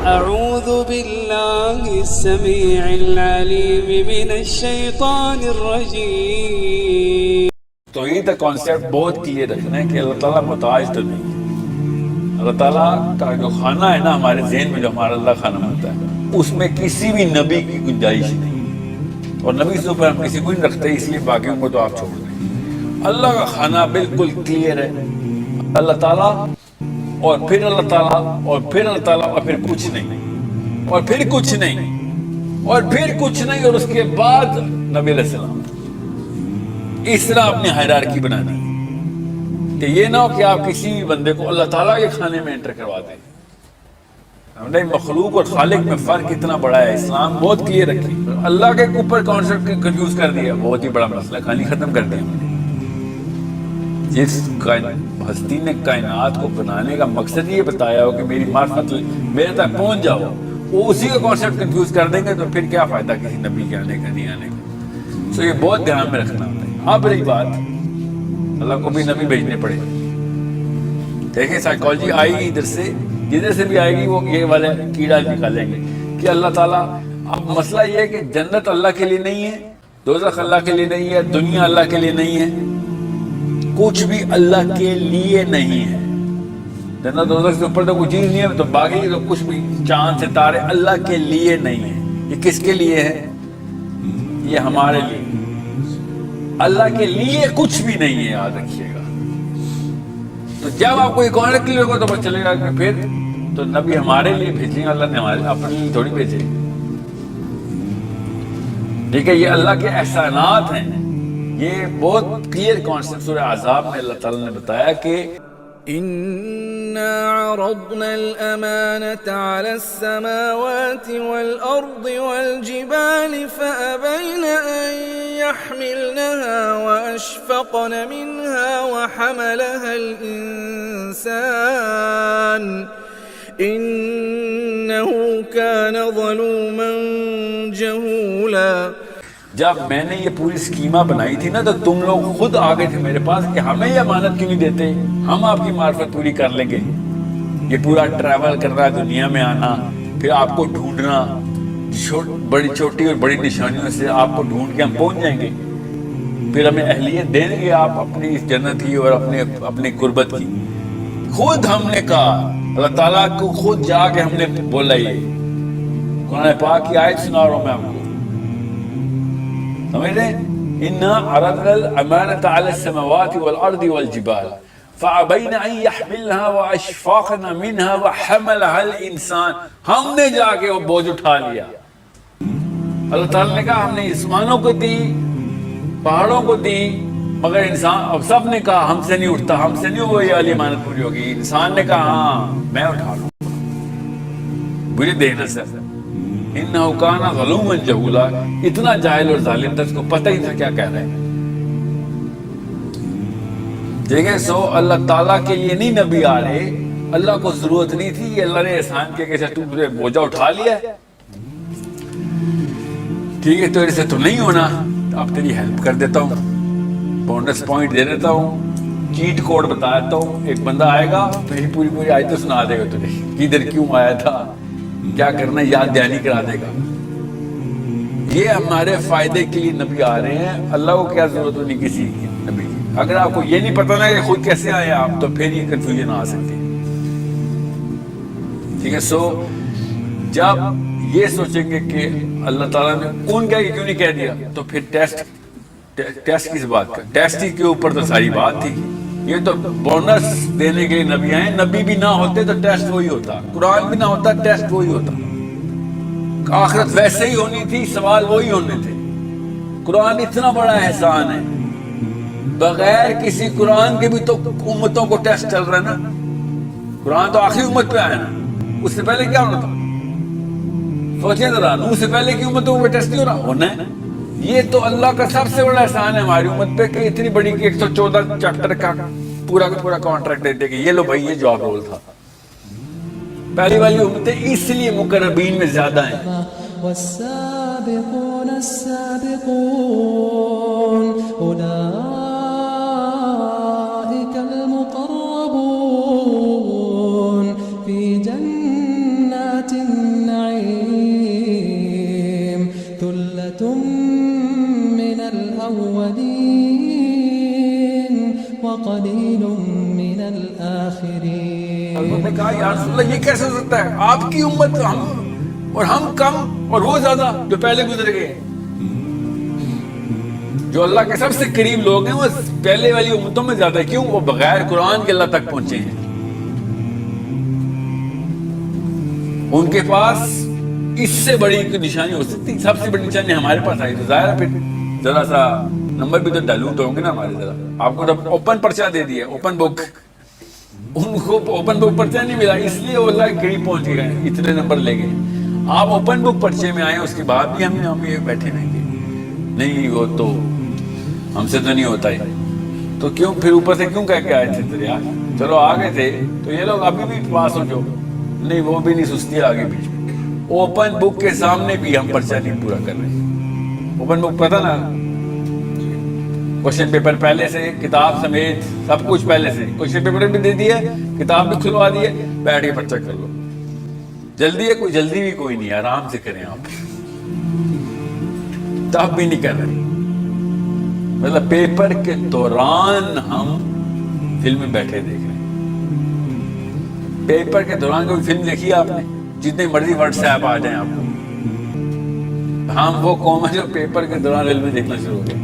أعوذ بالله السميع العليم من الشيطان الرجيم. توحید کا کانسیپٹ بہت کلیئر رکھنا ہے کہ اللہ تعالیٰ محتاج تو نہیں. اللہ تعالیٰ کا جو کھانا ہے نا ہمارے ذہن میں جو ہمارا اللہ کھانا بنتا ہے اس میں کسی بھی نبی کی گنجائش نہیں, اور نبی سے اوپر ہم کسی کو نہیں رکھتے, اس لیے باقیوں کو تو آپ چھوڑ دیں. اللہ کا کھانا بالکل کلیئر ہے, اللہ تعالیٰ اور پھر اللہ تعالیٰ اور پھر اللہ تعالیٰ اور پھر کچھ نہیں اور پھر کچھ نہیں اور پھر کچھ نہیں اور اس کے بعد نبی علیہ السلام. اس طرح اپنی ہائرارکی بنانی کہ یہ نہ ہو کہ آپ کسی بھی بندے کو اللہ تعالیٰ کے کھانے میں انٹر کروا دیں. ہم نے مخلوق اور خالق میں فرق اتنا بڑا ہے, اسلام بہت کلیئر رکھی. اللہ کے اوپر کانسیپٹ کنفیوز کر دیا, بہت ہی بڑا مسئلہ, کہانی ختم کر دیا. جس ہستی نے کائنات کو بنانے کا مقصد یہ بتایا ہو کہ میری معرفت میرے تک پہنچ جاؤ, وہ اسی کا کانسیپٹ کنفیوز کر دیں گے تو پھر کیا فائدہ کسی نبی کے آنے کا نہیں آنے کا. تو یہ بہت دھیان میں رکھنا ہوتا ہے. اب رہی بات اللہ کو بھی نبی بھیجنے پڑے. دیکھیں سائیکالوجی آئے گی ادھر سے, جدھر سے بھی آئے گی وہ یہ والے کیڑا نکالیں گے کہ اللہ تعالیٰ. اب مسئلہ یہ ہے کہ جنت اللہ کے لیے نہیں ہے, دوزخ اللہ کے لیے نہیں ہے, دنیا اللہ کے لیے نہیں ہے, کچھ بھی اللہ کے لیے نہیں ہے. جنت دوزخ سے اوپر تو کوئی چیز نہیں ہے, تو باقی تو کچھ بھی چاند ستارے اللہ کے لیے نہیں ہے. یہ کس کے لیے ہے؟ یہ ہمارے لیے. اللہ کے لیے کچھ بھی نہیں ہے, یاد رکھیے گا. تو جب آپ کو یہ کانسیپٹ کلیئر ہوگا تو پتہ چلے گا کہ پھر تو نبی ہمارے لیے بھیجیں گے, اللہ نے ہمارے اپنے لیے تھوڑی بھیجے. ٹھیک ہے, یہ اللہ کے احسانات ہیں. یہ بہت کلیئر کانسیپٹ سورہ احزاب میں اللہ تعالیٰ نے بتایا کہ إنا عرضنا الأمانة على السماوات والأرض والجبال فأبين أن يحملنها وأشفقن منها وحملها الإنسان إنه كان ظلوما جهولا. جب میں نے یہ پوری سکیمہ بنائی تھی نا تو تم لوگ خود آ گئے تھے میرے پاس کہ ہمیں یہ امانت کیوں نہیں دیتے, ہم آپ کی معرفت پوری کر لیں گے. یہ پورا ٹریول کرنا, دنیا میں آنا, پھر آپ کو ڈھونڈنا, بڑی چھوٹی اور بڑی نشانیوں سے آپ کو ڈھونڈ کے ہم پہنچ جائیں گے. پھر ہمیں اہلیت دیں گے آپ اپنی اس جنت کی اور اپنی قربت کی. خود ہم نے کہا, اللہ تعالیٰ کو خود جا کے ہم نے بولا. یہ قرآن پاک کی آیت سنا رہا ہوں میں آپ کو, سمجھ رہے ہیں؟ اِنَّا عَرَضْنَا الْأَمَانَةَ عَلَى السَّمَاوَاتِ وَالْأَرْضِ وَالْجِبَالِ فَأَبَيْنَ أَن يَحْمِلْنَهَا وَأَشْفَقْنَ مِنْهَا وَحَمَلَهَا الْإِنسَانُ. ہم نے جا کے وہ بوجھ اٹھا لیا. اللہ تعالیٰ نے کہا ہم نے آسمانوں کو دی, پہاڑوں کو دی, مگر انسان اب سب نے کہا ہم سے نہیں اٹھتا, ہم سے نہیں وہ یہ والی امانت پوری ہوگی. انسان نے کہا ہاں میں اٹھا لوں گا, مجھے دینا سر. انہو کانا ظلوما جہولا, اتنا جاہل اور ظالم تھا, اس کو پتہ ہی تھا کیا کہہ رہے ہیں. دیکھیں, سو اللہ تعالیٰ کے لیے نہیں نبی آ رہے, اللہ کو ضرورت نہیں تھی. اللہ نے احسان کیا کہ تو نے بوجھا اٹھا لیا ہے, ٹھیک ہے, تو ایسے تو نہیں ہونا, اب تیری ہیلپ کر دیتا ہوں, بونس پوائنٹ دے دیتا ہوں, چیٹ کوڈ بتا دیتا ہوں. ایک بندہ آئے گا میری پوری آیتیں سنا دے گا تجھے, کدھر کیوں آیا تھا, کیا کرنا, یاد دہانی کرا دے گا. یہ ہمارے فائدے کے لیے نبی آ رہے ہیں. اللہ کو کیا ضرورت نہیں کسی نبی کی. اگر آپ کو یہ نہیں پتا نا کہ خود کیسے آئے آپ, تو پھر یہ کنفیوژن آ سکتی ہے. ٹھیک ہے, سو جب یہ سوچیں گے کہ اللہ تعالیٰ نے کون کیا کیوں نہیں کہہ دیا, تو پھر ٹیسٹ کس بات کا, ٹیسٹ کے اوپر تو ساری بات تھی. یہ تو بونس دینے کے لیے نبی آئے. نبی بھی نہ ہوتے تو ٹیسٹ وہی ہوتا, قرآن بھی نہ ہوتا ٹیسٹ وہی ہوتا, آخرت ویسے ہی ہونی تھی, سوال وہی ہونے تھے. قرآن اتنا بڑا احسان ہے, بغیر کسی قرآن کے بھی تو امتوں کو ٹیسٹ چل رہا ہے نا. قرآن تو آخری امت پہ آیا نا, اس سے پہلے کیا ہونا تھا, سوچیں ذرا, نوح سے پہلے کی امتوں پہ ٹیسٹ نہیں ہو رہا, ہونا ہے. یہ تو اللہ کا سب سے بڑا احسان ہے ہماری امت پہ کہ اتنی بڑی کہ 114 چیپٹر کا پورا کا پورا کانٹریکٹ دیتے کہ یہ لو بھائی, یہ جاب رول تھا. پہلی والی امتیں اس لیے مقربین میں زیادہ ہیں. والسابقون السابقون أولئك المقربون في جنات جنات النعيم ثلة من الأولين وقليل من الآخرين. انہوں نے کہا یا رسول اللہ یہ کیسے ہو سکتا ہے، آپ کی امت ہم اور ہم کم اور وہ زیادہ جو پہلے گزر گئے. جو اللہ کے سب سے قریب لوگ ہیں وہ پہلے والی امتوں میں زیادہ ہے. کیوں؟ وہ بغیر قرآن کے اللہ تک پہنچے ہیں. ان کے پاس اس سے بڑی کوئی نشانی ہو سکتی، سب سے بڑی نشانی ہمارے پاس آئی تو ظاہر ہے پھر ذرا سا نمبر بھی تو ڈالوٹ ہوں گے نا ہمارے. ذرا آپ کو اوپن پرچہ دے دیا، اوپن بک. ان کو اوپن بک پرچہ نہیں ملا، اس لیے وہ اللہ کے قریب پہنچ گئے، اتنے نمبر لے گئے. آپ اوپن بک پرچے میں آئے، اس کے بعد بھی ہم یہ بیٹھے رہیں گے نہیں وہ تو ہم سے تو نہیں ہوتا ہے. تو کیوں پھر اوپر سے کیوں کہہ کے آئے تھے دریا؟ چلو آگے تھے تو یہ لوگ ابھی بھی پاس ہو جو نہیں، وہ بھی نہیں سستی آگے پیچھے. اوپن بک کے سامنے بھی ہم پرچہ نہیں پورا کر رہے. اوپن بک پتہ نا، کوشچن پیپر پہلے سے، کتاب سمیت سب کچھ پہلے سے. کوشچن پیپر بھی دے دیا، کتاب بھی کھلوا دی ہے، بیٹھ کے پرچہ کر لو. جلدی ہے؟ کوئی جلدی بھی کوئی نہیں، آرام سے کریں آپ. تب بھی نہیں کر رہے. مطلب پیپر کے دوران ہم فلم میں بیٹھے دیکھ رہے ہیں. پیپر کے دوران کوئی فلم دیکھی آپ نے؟ جتنے مرضی واٹس ایپ آ جائیں آپ کو. ہم وہ قوم ہے جو پیپر کے دوران فلمیں دیکھنا شروع ہو گئے.